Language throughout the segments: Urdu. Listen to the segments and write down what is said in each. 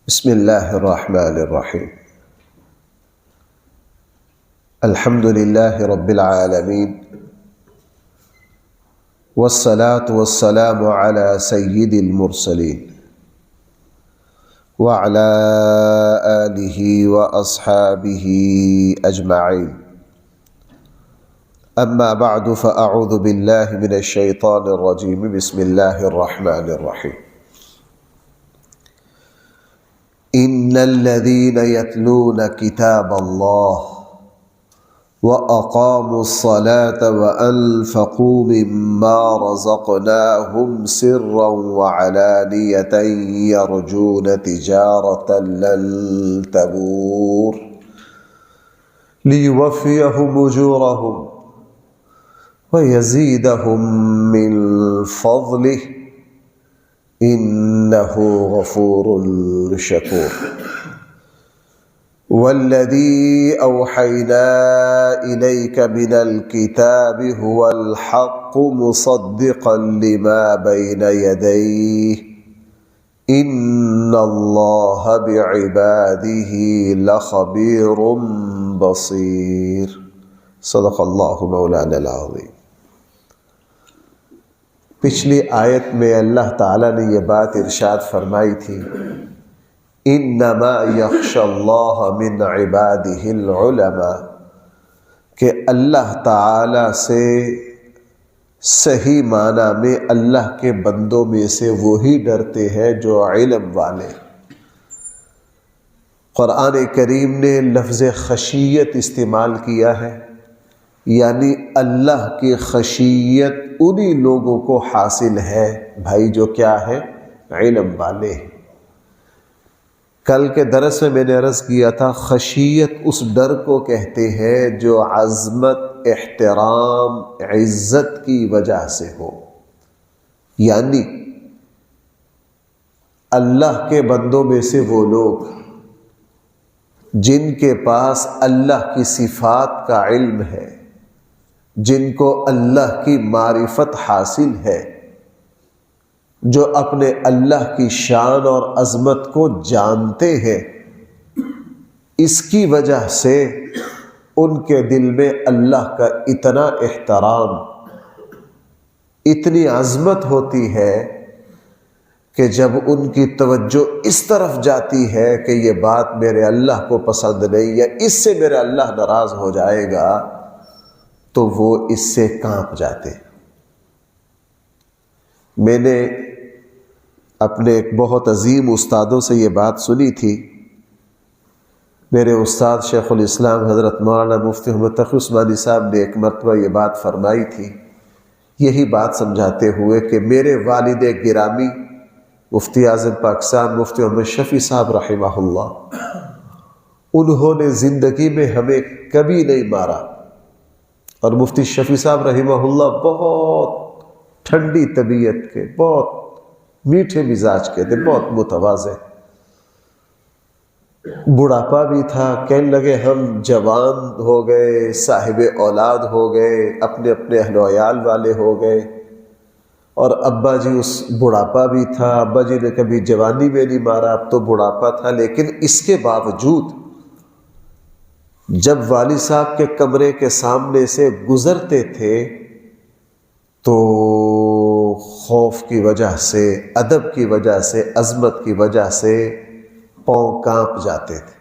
بسم اللہ الرحمن الرحیم الحمد للہ رب العالمین والصلاة والسلام علی سید المرسلین وعلی آلہ واصحابہ اجمعین اما بعد فاعوذ باللہ من الشیطان الرجیم بسم اللہ الرحمن الرحیم ان الذين يتلون كتاب الله واقاموا الصلاة وانفقوا مما رزقناهم سرا وعلانية يرجون تجارة لن تبور ليوفيهم اجورهم ويزيدهم من فضله انه غفور شکور والذی اوحینا الیک من الکتاب هو الحق مصدقا لما بین یدیہ ان اللہ بعباده لخبیر بصیر صدق اللہ مولانا العظیم۔ پچھلی آیت میں اللہ تعالیٰ نے یہ بات ارشاد فرمائی تھی، انما یخشی اللہ من عبادہ العلماء، کہ اللہ تعالیٰ سے صحیح معنی میں اللہ کے بندوں میں سے وہی ڈرتے ہیں جو علم والے۔ قرآن کریم نے لفظ خشیت استعمال کیا ہے، یعنی اللہ کی خشیت انہی لوگوں کو حاصل ہے بھائی جو کیا ہے، علم والے۔ کل کے درس میں نے عرض کیا تھا، خشیت اس ڈر کو کہتے ہیں جو عظمت، احترام، عزت کی وجہ سے ہو، یعنی اللہ کے بندوں میں سے وہ لوگ جن کے پاس اللہ کی صفات کا علم ہے، جن کو اللہ کی معرفت حاصل ہے، جو اپنے اللہ کی شان اور عظمت کو جانتے ہیں، اس کی وجہ سے ان کے دل میں اللہ کا اتنا احترام، اتنی عظمت ہوتی ہے کہ جب ان کی توجہ اس طرف جاتی ہے کہ یہ بات میرے اللہ کو پسند نہیں یا اس سے میرا اللہ ناراض ہو جائے گا، تو وہ اس سے کانپ جاتے۔ میں نے اپنے ایک بہت عظیم استادوں سے یہ بات سنی تھی۔ میرے استاد شیخ الاسلام حضرت مولانا مفتی محمد تقی عثمانی صاحب نے ایک مرتبہ یہ بات فرمائی تھی، یہی بات سمجھاتے ہوئے کہ میرے والد گرامی مفتی اعظم پاکستان مفتی محمد شفیع صاحب رحمہ اللہ، انہوں نے زندگی میں ہمیں کبھی نہیں مارا، اور مفتی شفیع صاحب رحمہ اللہ بہت ٹھنڈی طبیعت کے، بہت میٹھے مزاج کے تھے، بہت متواضع۔ بڑھاپا بھی تھا، کہنے لگے ہم جوان ہو گئے، صاحب اولاد ہو گئے، اپنے اپنے اہل و عیال والے ہو گئے، اور ابا جی اس بڑھاپا بھی تھا، ابا جی نے کبھی جوانی میں نہیں مارا، اب تو بڑھاپا تھا، لیکن اس کے باوجود جب والد صاحب کے کمرے کے سامنے سے گزرتے تھے تو خوف کی وجہ سے، ادب کی وجہ سے، عظمت کی وجہ سے پاؤں کانپ جاتے تھے۔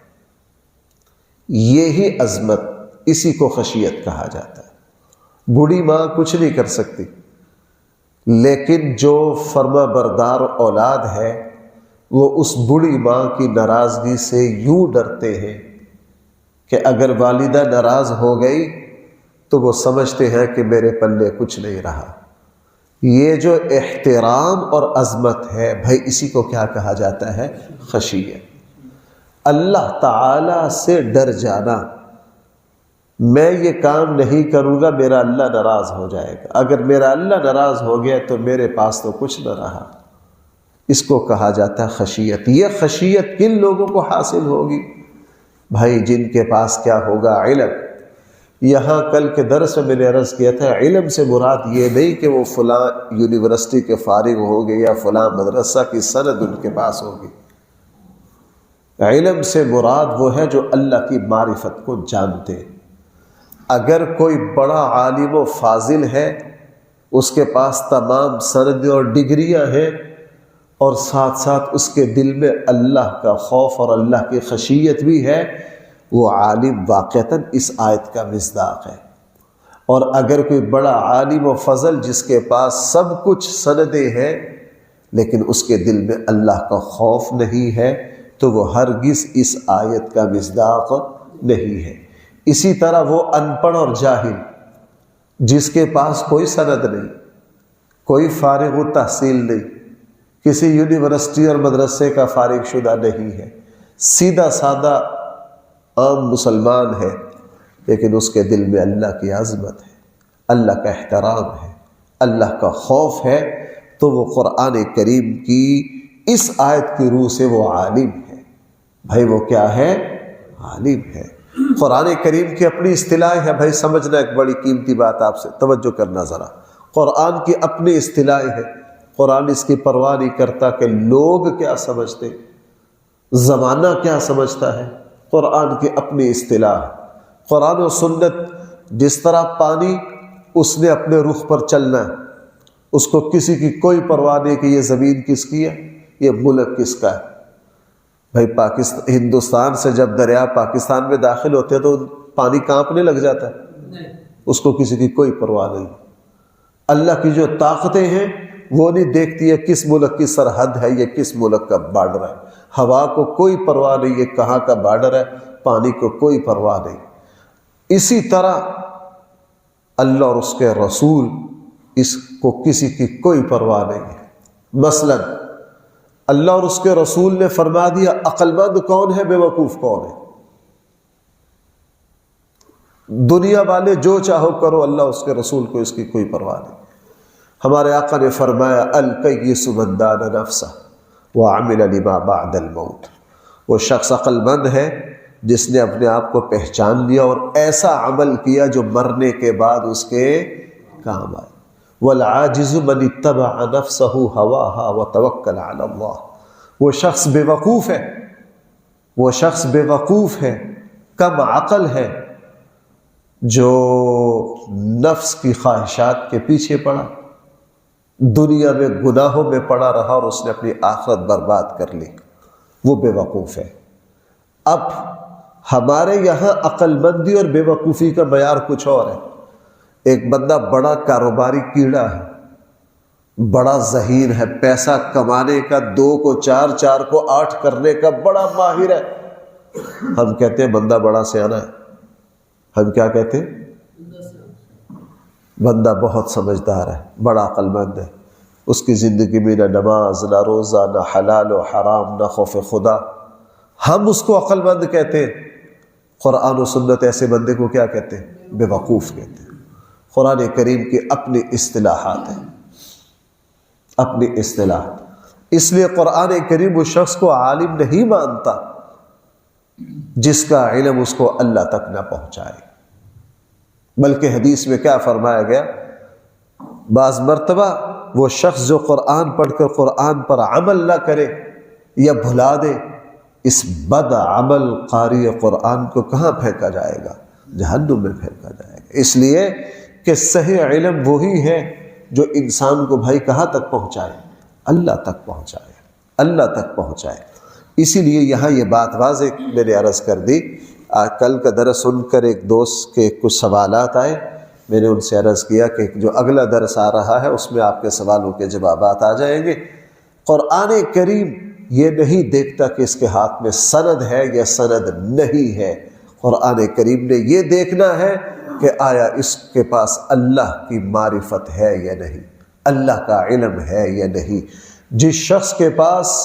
یہی عظمت، اسی کو خشیت کہا جاتا ہے۔ بوڑھی ماں کچھ نہیں کر سکتی، لیکن جو فرما بردار اولاد ہے وہ اس بوڑھی ماں کی ناراضگی سے یوں ڈرتے ہیں کہ اگر والدہ ناراض ہو گئی تو وہ سمجھتے ہیں کہ میرے پلے کچھ نہیں رہا۔ یہ جو احترام اور عظمت ہے بھائی، اسی کو کیا کہا جاتا ہے؟ خشیت۔ اللہ تعالی سے ڈر جانا، میں یہ کام نہیں کروں گا میرا اللہ ناراض ہو جائے گا، اگر میرا اللہ ناراض ہو گیا تو میرے پاس تو کچھ نہ رہا، اس کو کہا جاتا ہے خشیت۔ یہ خشیت کن لوگوں کو حاصل ہوگی بھائی؟ جن کے پاس کیا ہوگا؟ علم۔ یہاں کل کے درس میں میں نے عرض کیا تھا، علم سے مراد یہ نہیں کہ وہ فلاں یونیورسٹی کے فارغ ہو گئے یا فلاں مدرسہ کی سند ان کے پاس ہوگی۔ علم سے مراد وہ ہے جو اللہ کی معرفت کو جانتے ہیں۔ اگر کوئی بڑا عالم و فاضل ہے، اس کے پاس تمام سندیں اور ڈگریاں ہیں، اور ساتھ ساتھ اس کے دل میں اللہ کا خوف اور اللہ کی خشیت بھی ہے، وہ عالم واقعتاً اس آیت کا مصداق ہے۔ اور اگر کوئی بڑا عالم و فضل جس کے پاس سب کچھ سندیں ہیں لیکن اس کے دل میں اللہ کا خوف نہیں ہے، تو وہ ہرگز اس آیت کا مصداق نہیں ہے۔ اسی طرح وہ ان پڑھ اور جاہل جس کے پاس کوئی سند نہیں، کوئی فارغ التحصیل نہیں، کسی یونیورسٹی اور مدرسے کا فارغ شدہ نہیں ہے، سیدھا سادہ عام مسلمان ہے، لیکن اس کے دل میں اللہ کی عظمت ہے، اللہ کا احترام ہے، اللہ کا خوف ہے، تو وہ قرآن کریم کی اس آیت کی روح سے وہ عالم ہے۔ بھائی وہ کیا ہے؟ عالم ہے۔ قرآن کریم کی اپنی اصطلاح ہے، بھائی سمجھنا ایک بڑی قیمتی بات، آپ سے توجہ کرنا ذرا۔ قرآن کی اپنی اصطلاح ہے، قرآن اس کی پرواہ نہیں کرتا کہ لوگ کیا سمجھتے، زمانہ کیا سمجھتا ہے۔ قرآن کی اپنی اصطلاح ہے۔ قرآن و سنت جس طرح پانی اس نے اپنے رخ پر چلنا ہے، اس کو کسی کی کوئی پرواہ نہیں کہ یہ زمین کس کی ہے، یہ ملک کس کا ہے۔ بھائی ہندوستان سے جب دریا پاکستان میں داخل ہوتے ہیں تو پانی کانپنے لگ جاتا ہے، اس کو کسی کی کوئی پرواہ نہیں۔ اللہ کی جو طاقتیں ہیں وہ نہیں دیکھتی ہے کس ملک کی سرحد ہے، یہ کس ملک کا بارڈر ہے۔ ہوا کو کوئی پرواہ نہیں، یہ کہاں کا بارڈر ہے، پانی کو کوئی پرواہ نہیں۔ اسی طرح اللہ اور اس کے رسول، اس کو کسی کی کوئی پرواہ نہیں ہے۔ مثلا اللہ اور اس کے رسول نے فرما دیا عقل مند کون ہے، بے وقوف کون ہے۔ دنیا والے جو چاہو کرو، اللہ اس کے رسول کو اس کی کوئی پرواہ نہیں۔ ہمارے آقا نے فرمایا الکیس من دان نفسہ وعمل لما بعد الموت، وہ شخص عقل مند ہے جس نے اپنے آپ کو پہچان لیا اور ایسا عمل کیا جو مرنے کے بعد اس کے کام آئے۔ والعاجز من اتبع نفسہ ہواہا وتوکل علی اللہ، وہ شخص بے وقوف ہے، وہ شخص بے وقوف ہے، کم عقل ہے، جو نفس کی خواہشات کے پیچھے پڑا، دنیا میں گناہوں میں پڑا رہا اور اس نے اپنی آخرت برباد کر لی، وہ بے وقوف ہے۔ اب ہمارے یہاں عقل مندی اور بے وقوفی کا معیار کچھ اور ہے۔ ایک بندہ بڑا کاروباری کیڑا ہے، بڑا ذہین ہے، پیسہ کمانے کا 2 کو 4، 4 کو 8 کرنے کا بڑا ماہر ہے، ہم کہتے ہیں بندہ بڑا سیانا ہے۔ ہم کیا کہتے ہیں؟ بندہ بہت سمجھدار ہے، بڑا عقل مند ہے، اس کی زندگی میں نہ نماز، نہ روزہ، نہ حلال و حرام، نہ خوف خدا، ہم اس کو عقل مند کہتے ہیں۔ قرآن و سنت ایسے بندے کو کیا کہتے ہیں؟ بے وقوف کہتے ہیں۔ قرآن کریم کی اپنی اصطلاحات ہیں، اپنی اصطلاحات۔ اس لیے قرآن کریم اس شخص کو عالم نہیں مانتا جس کا علم اس کو اللہ تک نہ پہنچائے، بلکہ حدیث میں کیا فرمایا گیا، بعض مرتبہ وہ شخص جو قرآن پڑھ کر قرآن پر عمل نہ کرے یا بھلا دے، اس بد عمل قاری قرآن کو کہاں پھینکا جائے گا؟ جہنم میں پھینکا جائے گا۔ اس لیے کہ صحیح علم وہی ہے جو انسان کو بھائی کہاں تک پہنچائے؟ اللہ تک پہنچائے، اللہ تک پہنچائے۔ اسی لیے یہاں یہ بات واضح میں نے عرض کر دی۔ کل کا درس سن کر ایک دوست کے کچھ سوالات آئے، میں نے ان سے عرض کیا کہ جو اگلا درس آ رہا ہے اس میں آپ کے سوالوں کے جوابات آ جائیں گے۔ قرآن کریم یہ نہیں دیکھتا کہ اس کے ہاتھ میں سند ہے یا سند نہیں ہے، قرآن کریم نے یہ دیکھنا ہے کہ آیا اس کے پاس اللہ کی معرفت ہے یا نہیں، اللہ کا علم ہے یا نہیں۔ جس شخص کے پاس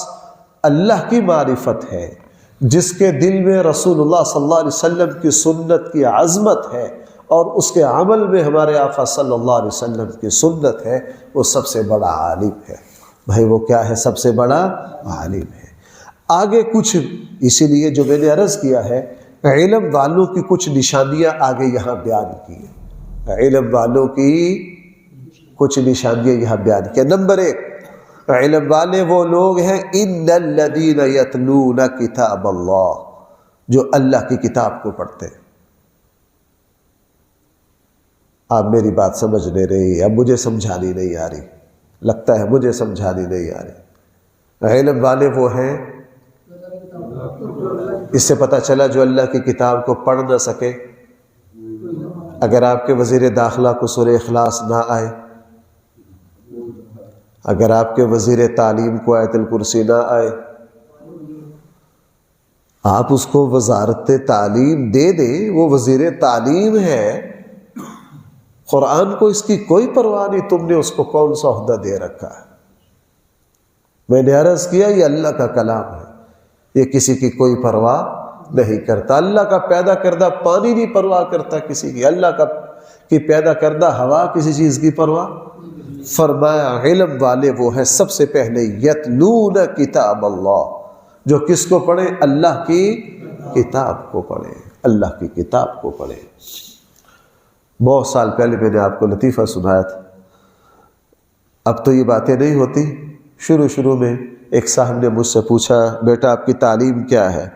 اللہ کی معرفت ہے، جس کے دل میں رسول اللہ صلی اللہ علیہ وسلم کی سنت کی عظمت ہے اور اس کے عمل میں ہمارے آقا صلی اللہ علیہ وسلم کی سنت ہے، وہ سب سے بڑا عالم ہے۔ بھائی وہ کیا ہے؟ سب سے بڑا عالم ہے۔ آگے کچھ، اسی لیے جو میں نے عرض کیا ہے، علم والوں کی کچھ نشانیاں آگے یہاں بیان کی ہیں، علم والوں کی کچھ نشانیاں یہاں بیان کی ہیں۔ نمبر 1، علم والے وہ لوگ ہیں ان الذین یتلون کتاب اللہ، جو اللہ کی کتاب کو پڑھتے ہیں۔ آپ میری بات سمجھ نہیں رہی، اب مجھے سمجھانی نہیں آ رہی، لگتا ہے مجھے سمجھانی نہیں آ رہی۔ علم والے وہ ہیں، اس سے پتہ چلا جو اللہ کی کتاب کو پڑھ نہ سکے، اگر آپ کے وزیر داخلہ کو سورہ اخلاص نہ آئے، اگر آپ کے وزیر تعلیم کو آیت الکرسی نہ آئے، آپ اس کو وزارت تعلیم دے دیں، وہ وزیر تعلیم ہے، قرآن کو اس کی کوئی پرواہ نہیں، تم نے اس کو کون سا عہدہ دے رکھا ہے؟ میں نے عرض کیا یہ اللہ کا کلام ہے، یہ کسی کی کوئی پرواہ نہیں کرتا۔ اللہ کا پیدا کردہ پانی نہیں پرواہ کرتا کسی کی، اللہ کی پیدا کردہ ہوا کسی چیز کی پرواہ۔ فرمایا علم والے وہ ہیں سب سے پہلے یتلون کتاب اللہ، جو کس کو پڑھے؟ اللہ کی کتاب کو پڑھے، اللہ کی کتاب کو پڑھے۔ بہت سال پہلے میں نے آپ کو لطیفہ سنایا تھا، اب تو یہ باتیں نہیں ہوتی۔ شروع میں ایک صاحب نے مجھ سے پوچھا بیٹا آپ کی تعلیم کیا ہے؟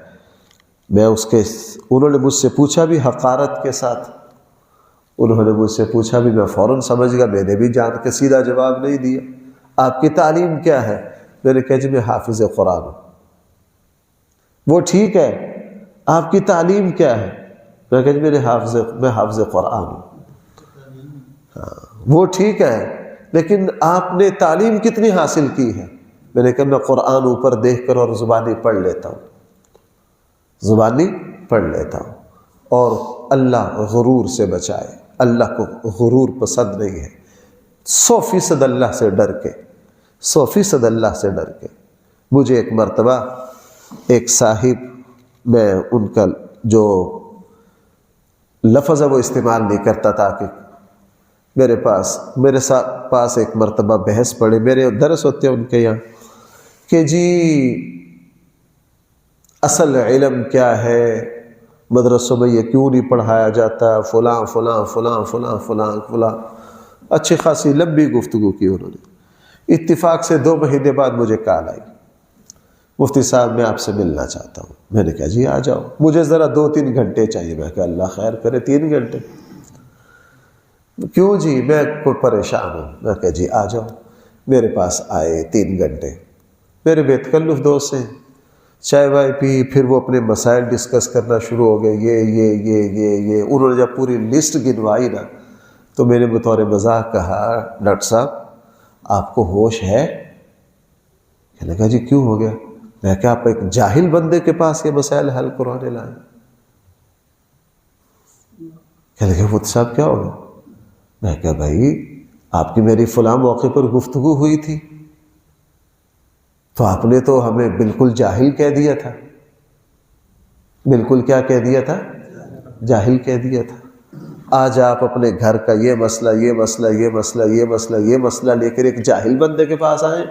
انہوں نے مجھ سے پوچھا بھی حقارت کے ساتھ، انہوں نے مجھ سے پوچھا بھی، میں فوراً سمجھ گیا، میں نے بھی جان کے سیدھا جواب نہیں دیا۔ آپ کی تعلیم کیا ہے؟ میں نے کہا جی میں حافظ قرآن ہوں۔ وہ ٹھیک ہے، آپ کی تعلیم کیا ہے؟ میں کہا جی میں حافظ قرآن ہوں۔ وہ ٹھیک ہے، لیکن آپ نے تعلیم کتنی حاصل کی ہے؟ میں نے کہا میں قرآن اوپر دیکھ کر اور زبانی پڑھ لیتا ہوں، زبانی پڑھ لیتا ہوں۔ اور اللہ غرور سے بچائے، اللہ کو غرور پسند نہیں ہے۔ 100% اللہ سے ڈر کے، 100% اللہ سے ڈر کے۔ مجھے ایک مرتبہ ایک صاحب، میں ان کا جو لفظ ہے وہ استعمال نہیں کرتا تھا، کہ میرے پاس ایک مرتبہ بحث پڑے، میرے درس ہوتے ہیں ان کے یہاں، کہ جی اصل علم کیا ہے، مدرسوں میں یہ کیوں نہیں پڑھایا جاتا، فلاں فلاں فلاں فلاں فلاں فلاں، اچھی خاصی لمبی گفتگو کی انہوں نے۔ اتفاق سے 2 مہینے بعد مجھے کال آئی، مفتی صاحب میں آپ سے ملنا چاہتا ہوں۔ میں نے کہا جی آ جاؤ، مجھے ذرا 2-3 گھنٹے چاہیے۔ میں کہا اللہ خیر کرے، 3 گھنٹے؟ کیوں جی؟ میں کوئی پریشان ہوں۔ میں کہا جی آ جاؤ۔ میرے پاس آئے 3 گھنٹے، میرے بے تکلف دوست ہیں، چائے وائے پی، پھر وہ اپنے مسائل ڈسکس کرنا شروع ہو گئے، یہ انہوں نے جب پوری لسٹ گنوائی نا، تو میں نے بطور مزاح کہا ڈاکٹر صاحب آپ کو ہوش ہے؟ کہنے لگا جی کیوں ہو گیا؟ میں کہا آپ ایک جاہل بندے کے پاس یہ مسائل حل کروانے لائے؟ کہنے لگا مفتی صاحب کیا ہو گیا؟ میں کہا بھائی آپ کی میری فلاں موقع پر گفتگو ہوئی تھی، تو آپ نے تو ہمیں بالکل جاہل کہہ دیا تھا۔ بالکل کیا کہہ دیا تھا؟ جاہل کہہ دیا تھا۔ آج آپ اپنے گھر کا یہ مسئلہ لے کر ایک جاہل بندے کے پاس آئیں،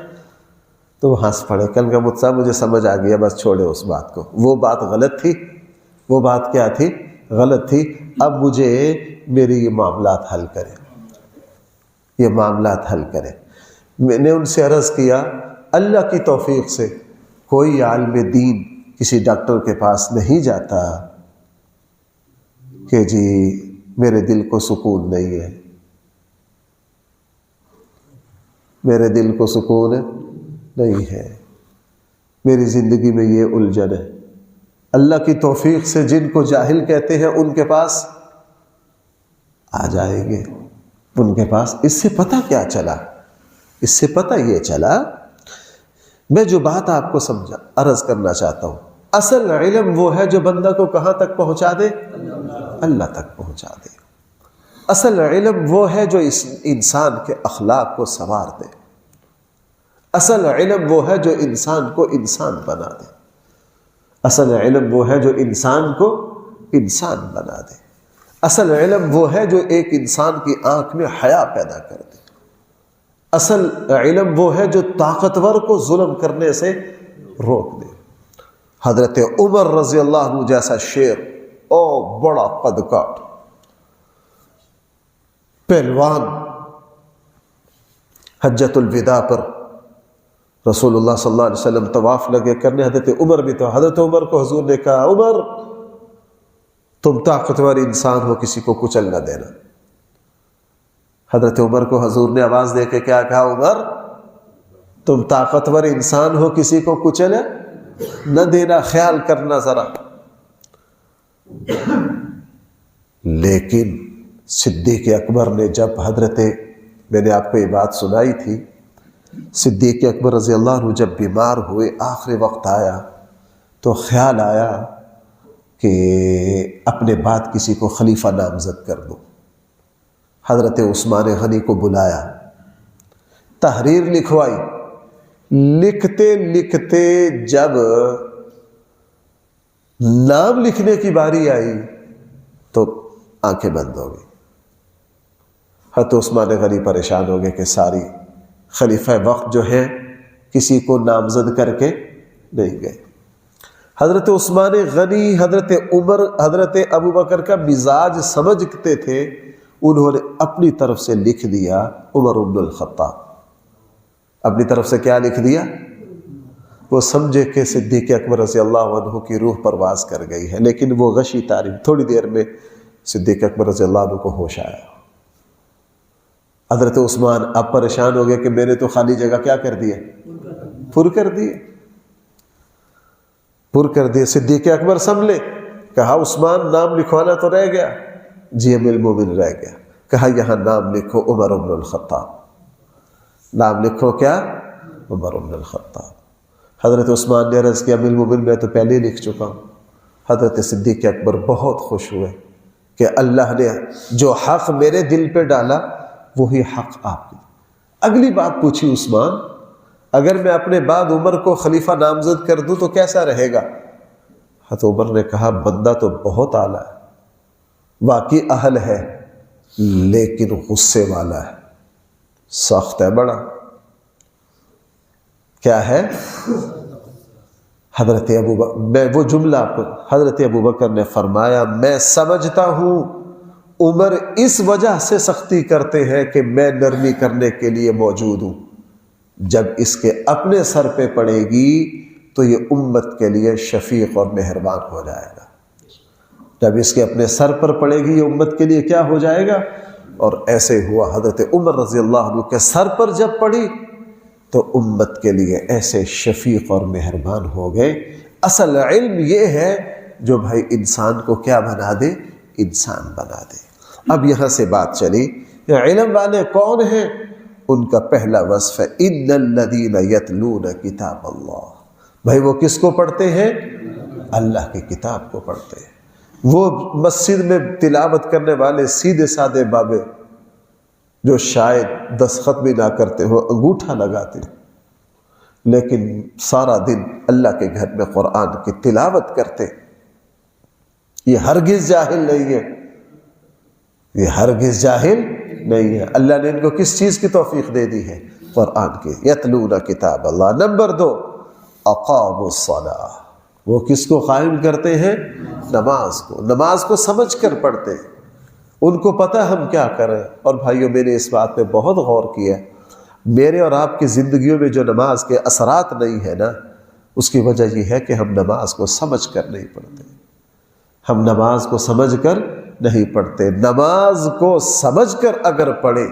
تو وہ ہنس پڑے۔ کل کا مجھ صاحب مجھے سمجھ آ گیا، بس چھوڑے اس بات کو، وہ بات غلط تھی۔ وہ بات کیا تھی؟ غلط تھی۔ اب مجھے میری یہ معاملات حل کریں، یہ معاملات حل کریں۔ میں نے ان سے عرض کیا اللہ کی توفیق سے کوئی عالم دین کسی ڈاکٹر کے پاس نہیں جاتا کہ جی میرے دل کو سکون نہیں ہے، میرے دل کو سکون نہیں ہے، میری زندگی میں یہ الجھن ہے۔ اللہ کی توفیق سے جن کو جاہل کہتے ہیں ان کے پاس آ جائیں گے، ان کے پاس۔ اس سے پتہ کیا چلا؟ اس سے پتہ یہ چلا، میں جو بات آپ کو عرض کرنا چاہتا ہوں، اصل علم وہ ہے جو بندہ کو کہاں تک پہنچا دے؟ اللہ تک پہنچا دے۔ اصل علم وہ ہے جو اس انسان کے اخلاق کو سنوار دے۔ اصل علم وہ ہے جو انسان کو انسان بنا دے۔ اصل علم وہ ہے جو انسان کو انسان بنا دے۔ اصل علم وہ ہے جو ایک انسان کی آنکھ میں حیا پیدا کر دے۔ اصل علم وہ ہے جو طاقتور کو ظلم کرنے سے روک دے۔ حضرت عمر رضی اللہ عنہ جیسا شیر، او بڑا قد کاٹ پہلوان، حجۃ الوداع پر رسول اللہ صلی اللہ علیہ وسلم طواف لگے کرنے، حضرت عمر بھی تو، حضرت عمر کو حضور نے کہا عمر تم طاقتور انسان ہو، کسی کو کچل نہ دینا۔ حضرت عمر کو حضور نے آواز دے کے کیا کہا؟ عمر تم طاقتور انسان ہو، کسی کو کچل نہ دینا، خیال کرنا ذرا۔ لیکن صدیق اکبر نے جب میں نے آپ کو یہ بات سنائی تھی، صدیق اکبر رضی اللہ عنہ جب بیمار ہوئے، آخری وقت آیا تو خیال آیا کہ اپنے بعد کسی کو خلیفہ نامزد کر دو۔ حضرت عثمان غنی کو بلایا، تحریر لکھوائی، لکھتے لکھتے جب نام لکھنے کی باری آئی تو آنکھیں بند ہو گئی۔ حضرت عثمان غنی پریشان ہو گئے کہ ساری خلیفہ وقت جو ہے کسی کو نامزد کر کے نہیں گئے۔ حضرت عثمان غنی حضرت عمر حضرت ابوبکر کا مزاج سمجھتے تھے، انہوں نے اپنی طرف سے لکھ دیا عمر بن الخطاب۔ اپنی طرف سے کیا لکھ دیا؟ وہ سمجھے کہ صدیق اکبر رضی اللہ عنہ کی روح پرواز کر گئی ہے، لیکن وہ غشی تعریف، تھوڑی دیر میں صدیق اکبر رضی اللہ عنہ کو ہوش آیا۔ حضرت عثمان اب پریشان ہو گئے کہ میں نے تو خالی جگہ کیا کر دی ہے؟ پر کر دیے۔ صدیق اکبر سنبھلے، کہا عثمان نام لکھوانا تو رہ گیا؟ جی امیر المومنین رہ گیا۔ کہا یہاں نام لکھو عمر بن الخطاب، نام لکھو کیا؟ عمر بن الخطاب۔ حضرت عثمان نے عرض کیا امیر المومنین میں تو پہلے ہی لکھ چکا ہوں۔ حضرت صدیق اکبر بہت خوش ہوئے کہ اللہ نے جو حق میرے دل پہ ڈالا وہی حق آپ کی۔ اگلی بات پوچھی عثمان، اگر میں اپنے بعد عمر کو خلیفہ نامزد کر دوں تو کیسا رہے گا؟ حضرت عمر نے کہا بندہ تو بہت اعلیٰ ہے، واقعی اہل ہے، لیکن غصے والا ہے، سخت ہے بڑا۔ کیا ہے؟ حضرت ابوبکر، میں وہ جملہ حضرت ابوبکر نے فرمایا میں سمجھتا ہوں عمر اس وجہ سے سختی کرتے ہیں کہ میں نرمی کرنے کے لیے موجود ہوں، جب اس کے اپنے سر پہ پڑے گی تو یہ امت کے لیے شفیق اور مہربان ہو جائے گا۔ جب اس کے اپنے سر پر پڑے گی یہ امت کے لیے کیا ہو جائے گا؟ اور ایسے ہوا، حضرت عمر رضی اللہ عنہ کے سر پر جب پڑی تو امت کے لیے ایسے شفیق اور مہربان ہو گئے۔ اصل علم یہ ہے جو بھائی انسان کو کیا بنا دے؟ انسان بنا دے۔ اب یہاں سے بات چلی علم والے کون ہیں؟ ان کا پہلا وصف ہے ان الذین یتلون کتاب اللہ۔ بھائی وہ کس کو پڑھتے ہیں؟ اللہ کی کتاب کو پڑھتے ہیں۔ وہ مسجد میں تلاوت کرنے والے سیدھے سادے بابے جو شاید دستخط بھی نہ کرتے ہو، انگوٹھا لگاتے، لیکن سارا دن اللہ کے گھر میں قرآن کی تلاوت کرتے، یہ ہرگز جاہل نہیں ہے، یہ ہرگز جاہل نہیں ہے۔ اللہ نے ان کو کس چیز کی توفیق دے دی ہے؟ قرآن کی۔ یتلون کتاب اللہ۔ نمبر 2 اقاموا الصلاۃ، وہ کس کو قائم کرتے ہیں؟ نماز کو۔ نماز کو سمجھ کر پڑھتے ہیں، ان کو پتہ ہم کیا کریں۔ اور بھائیوں میں نے اس بات پہ بہت غور کیا، میرے اور آپ کی زندگیوں میں جو نماز کے اثرات نہیں ہے نا، اس کی وجہ یہ ہے کہ ہم نماز کو سمجھ کر نہیں پڑھتے۔ ہم نماز کو سمجھ کر نہیں پڑھتے۔ نماز کو سمجھ کر اگر پڑھے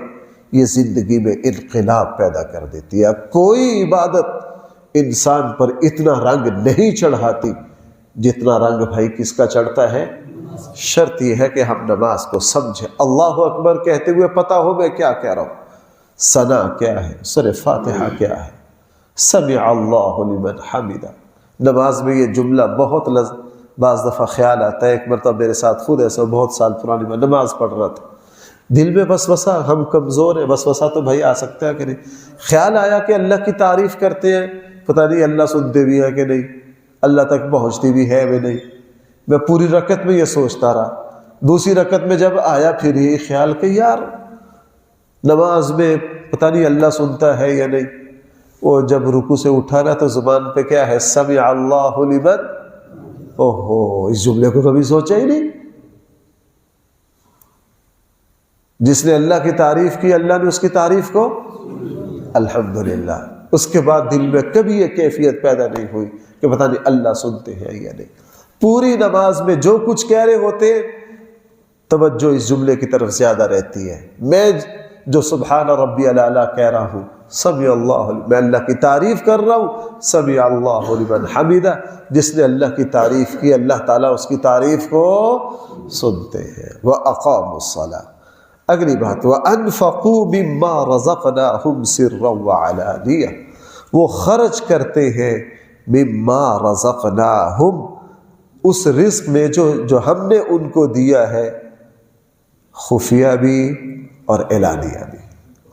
یہ زندگی میں انقلاب پیدا کر دیتی ہے۔ کوئی عبادت انسان پر اتنا رنگ نہیں چڑھاتی جتنا رنگ بھائی کس کا چڑھتا ہے؟ شرط یہ ہے کہ ہم نماز کو سمجھیں۔ اللہ اکبر کہتے ہوئے پتہ ہو میں کیا کہہ رہا ہوں، ثنا کیا ہے، سورہ فاتحہ کیا ہے، سمع اللہ لمن حمدہ۔ نماز میں یہ جملہ بہت بعض دفعہ خیال آتا ہے۔ ایک مرتبہ میرے ساتھ خود ایسا، بہت سال پرانی میں نماز پڑھ رہا تھا، دل میں وسوسہ، ہم کمزور ہیں، وسوسہ تو بھائی آ سکتا ہے کہ نہیں۔ خیال آیا کہ اللہ کی تعریف کرتے ہیں، پتہ نہیں اللہ سنتے بھی ہے کہ نہیں، اللہ تک پہنچتی بھی ہے بھی نہیں۔ میں پوری رکعت میں یہ سوچتا رہا۔ دوسری رکعت میں جب آیا پھر یہ خیال کہ یار نماز میں پتہ نہیں اللہ سنتا ہے یا نہیں۔ وہ جب رکوع سے اٹھا نا تو زبان پہ کیا ہے؟ سمع اللہ لمن، اوہو اس جملے کو کبھی سوچا ہی نہیں۔ جس نے اللہ کی تعریف کی اللہ نے اس کی تعریف کو الحمدللہ، اس کے بعد دل میں کبھی یہ کیفیت پیدا نہیں ہوئی کہ پتہ نہیں اللہ سنتے ہیں یا نہیں. پوری نماز میں جو کچھ کہہ رہے ہوتے توجہ اس جملے کی طرف زیادہ رہتی ہے. میں جو سبحان ربی الاعلیٰ کہہ رہا ہوں، سمیع اللہ، میں اللہ کی تعریف کر رہا ہوں، سمیع اللہ لمن حمیدہ. جس نے اللہ کی تعریف کی اللہ تعالیٰ اس کی تعریف کو سنتے ہیں. وَأَقَامُوا الصَّلَاةَ. اگلی بات، وَأَنفَقُوا مِمَّا رَزَقْنَاهُمْ سِرًّا وَعَلَانِيَةً. وہ خرچ کرتے ہیں مما رزقناہم، اس رزق میں جو ہم نے ان کو دیا ہے، خفیہ بھی اور اعلانیہ بھی.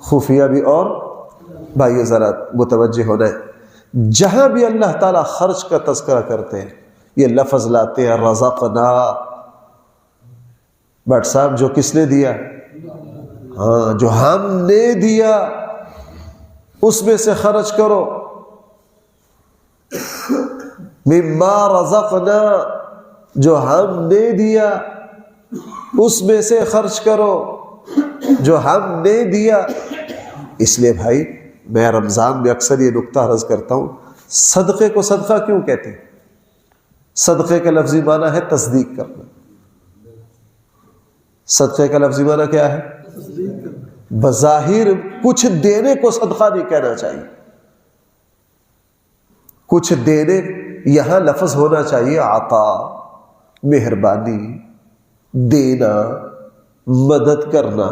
خفیہ بھی اور بھائیو ذرا متوجہ ہونا ہے، جہاں بھی اللہ تعالیٰ خرچ کا تذکرہ کرتے ہیں یہ لفظ لاتے ہیں رزقنا. بٹ صاحب جو کس نے دیا؟ ہاں، جو ہم نے دیا اس میں سے خرچ کرو. مما رزقنا، جو ہم نے دیا اس میں سے خرچ کرو، جو ہم نے دیا. اس لیے بھائی میں رمضان میں اکثر یہ نکتہ عرض کرتا ہوں، صدقے کو صدقہ کیوں کہتے ہیں؟ صدقے کا لفظی معنی ہے تصدیق کرنا. صدقے کا لفظی معنی کیا ہے؟ بظاہر کچھ دینے کو صدقہ نہیں کہنا چاہیے. کچھ دینے، یہاں لفظ ہونا چاہیے عطا، مہربانی، دینا، مدد کرنا،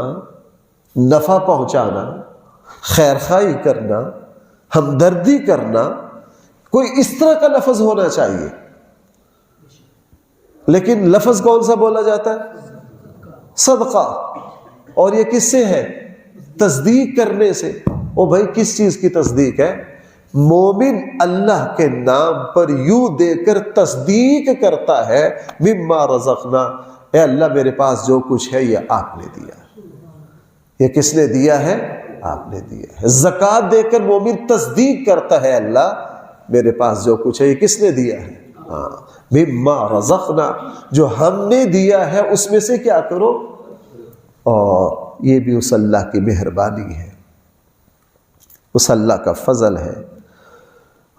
نفع پہنچانا، خیرخواہی کرنا، ہمدردی کرنا، کوئی اس طرح کا لفظ ہونا چاہیے. لیکن لفظ کون سا بولا جاتا ہے؟ صدقہ. اور یہ کس سے ہے؟ تصدیق کرنے سے. او بھائی کس چیز کی تصدیق ہے؟ مومن اللہ کے نام پر یوں دے کر تصدیق کرتا ہے مما رزقنا، اے اللہ میرے پاس جو کچھ ہے یہ آپ نے دیا. یہ کس نے دیا ہے؟ آپ نے دیا ہے. زکوٰۃ دے کر مومن تصدیق کرتا ہے اللہ میرے پاس جو کچھ ہے یہ کس نے دیا ہے؟ ہاں، مما رزقنا، جو ہم نے دیا ہے اس میں سے کیا کرو. اور یہ بھی اس اللہ کی مہربانی ہے، اس اللہ کا فضل ہے،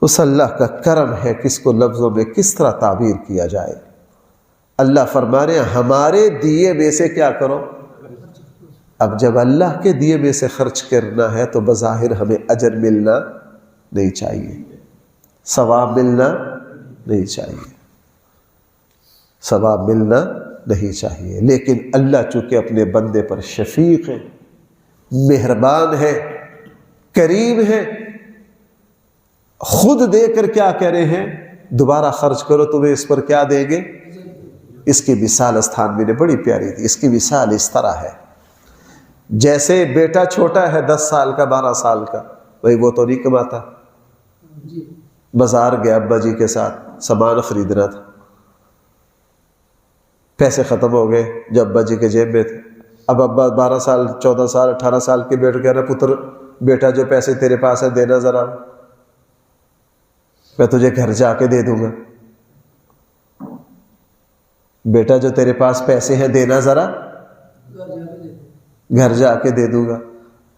اس اللہ کا کرم ہے. کس کو لفظوں میں کس طرح تعبیر کیا جائے. اللہ فرما رہے ہیں ہمارے دیے میں سے کیا کرو. اب جب اللہ کے دیے میں سے خرچ کرنا ہے تو بظاہر ہمیں اجر ملنا نہیں چاہیے، ثواب ملنا نہیں چاہیے، ثواب ملنا نہیں چاہیے. لیکن اللہ چونکہ اپنے بندے پر شفیق ہے، مہربان ہے، کریم ہے، خود دے کر کیا کہہ رہے ہیں؟ دوبارہ خرچ کرو، تمہیں اس پر کیا دیں گے. اس کی مثال استھانوی نے بڑی پیاری تھی. اس کی مثال اس طرح ہے، جیسے بیٹا چھوٹا ہے 10 سال کا 12 سال کا، بھائی وہ تو نہیں کماتا. بازار گیا ابا جی کے ساتھ، سامان خریدنا تھا، پیسے ختم ہو گئے جب ابا جی کے جیب میں تھے. اب ابا 12 سال 14 سال 18 سال کے بیٹے کہہ رہے پتر بیٹا جو پیسے تیرے پاس ہے دینا ذرا، میں تجھے گھر جا کے دے دوں گا. بیٹا جو تیرے پاس پیسے ہیں دینا ذرا، گھر جا کے دے دوں گا.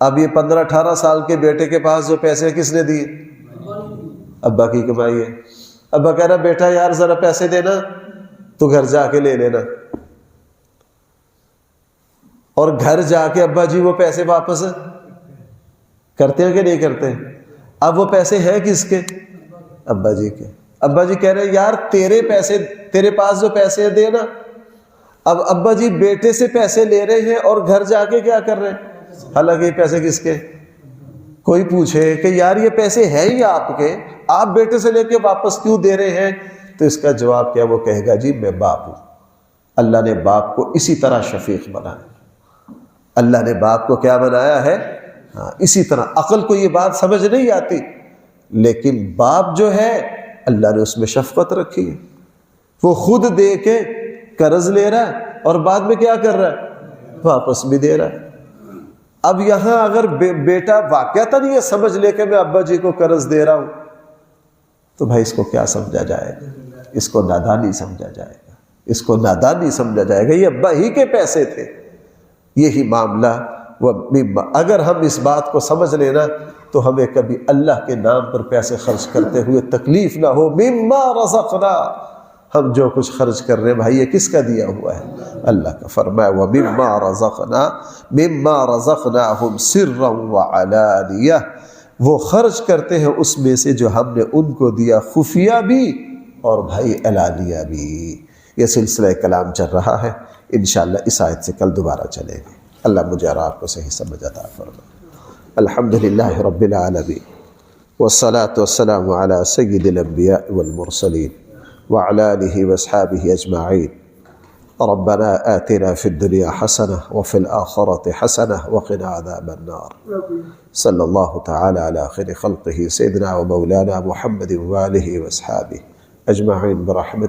اب یہ 15-18 سال کے بیٹے کے پاس جو پیسے کس نے دیے؟ ابا کی کمائی ہے. ابا کہہ رہا بیٹا یار ذرا پیسے دینا، تو گھر جا کے لے لینا. اور گھر جا کے ابا جی وہ پیسے واپس کرتے ہیں کہ نہیں کرتے؟ اب وہ پیسے ہیں کس کے؟ ابا جی کے. ابا جی کہہ رہے ہیں یار تیرے پیسے، تیرے پاس جو پیسے دینا. اب ابا جی بیٹے سے پیسے لے رہے ہیں اور گھر جا کے کیا کر رہے ہیں؟ حالانکہ یہ پیسے کس کے؟ کوئی پوچھے کہ یار یہ پیسے ہیں ہی آپ کے، آپ بیٹے سے لے کے واپس کیوں دے رہے ہیں؟ تو اس کا جواب کیا؟ وہ کہے گا جی میں باپ ہوں. اللہ نے باپ کو اسی طرح شفیق بنایا. اللہ نے باپ کو کیا بنایا ہے؟ ہاں اسی طرح. عقل کو یہ بات سمجھ نہیں آتی، لیکن باپ جو ہے اللہ نے اس میں شفقت رکھی ہے. وہ خود دے کے قرض لے رہا ہے اور بعد میں کیا کر رہا ہے؟ واپس بھی دے رہا ہے. اب یہاں اگر بیٹا واقعتاً یہ سمجھ لے کہ میں ابا جی کو قرض دے رہا ہوں تو بھائی اس کو کیا سمجھا جائے گا؟ اس کو نادانی سمجھا جائے گا، اس کو نادانی سمجھا جائے گا. یہ ابا ہی کے پیسے تھے. یہی معاملہ وَمِمَّا، اگر ہم اس بات کو سمجھ لینا تو ہمیں کبھی اللہ کے نام پر پیسے خرچ کرتے ہوئے تکلیف نہ ہو. مِمَّا رَزَقْنَا، ہم جو کچھ خرچ کر رہے ہیں بھائی یہ کس کا دیا ہوا ہے؟ اللہ کا. فرمایا وَمِمَّا رَزَقْنَا مِمَّا رَزَقْنَاهُمْ سِرًّا وَعَلَانِيَةً، وہ خرچ کرتے ہیں اس میں سے جو ہم نے ان کو دیا، خفیہ بھی اور بھائی علانیہ بھی. یہ سلسلہ کلام چل رہا ہے، انشاءاللہ اس آیت سے کل دوبارہ چلے گی. اللہ مجھے اور آپ کو صحیح سمجھ عطا فرمائے. الحمدللہ رب العالمین والصلاة والسلام علی سید الانبیاء والمرسلین وعلى آلہ واصحابہ اجمعین. ربنا آتنا فی الدنیا حسنہ وفی الآخرۃ حسنہ وقنا عذاب النار. صلی اللہ تعالی علی خیر خلقہ سیدنا و مولانا محمد وآلہ واصحابہ اجمعین برحمتہ.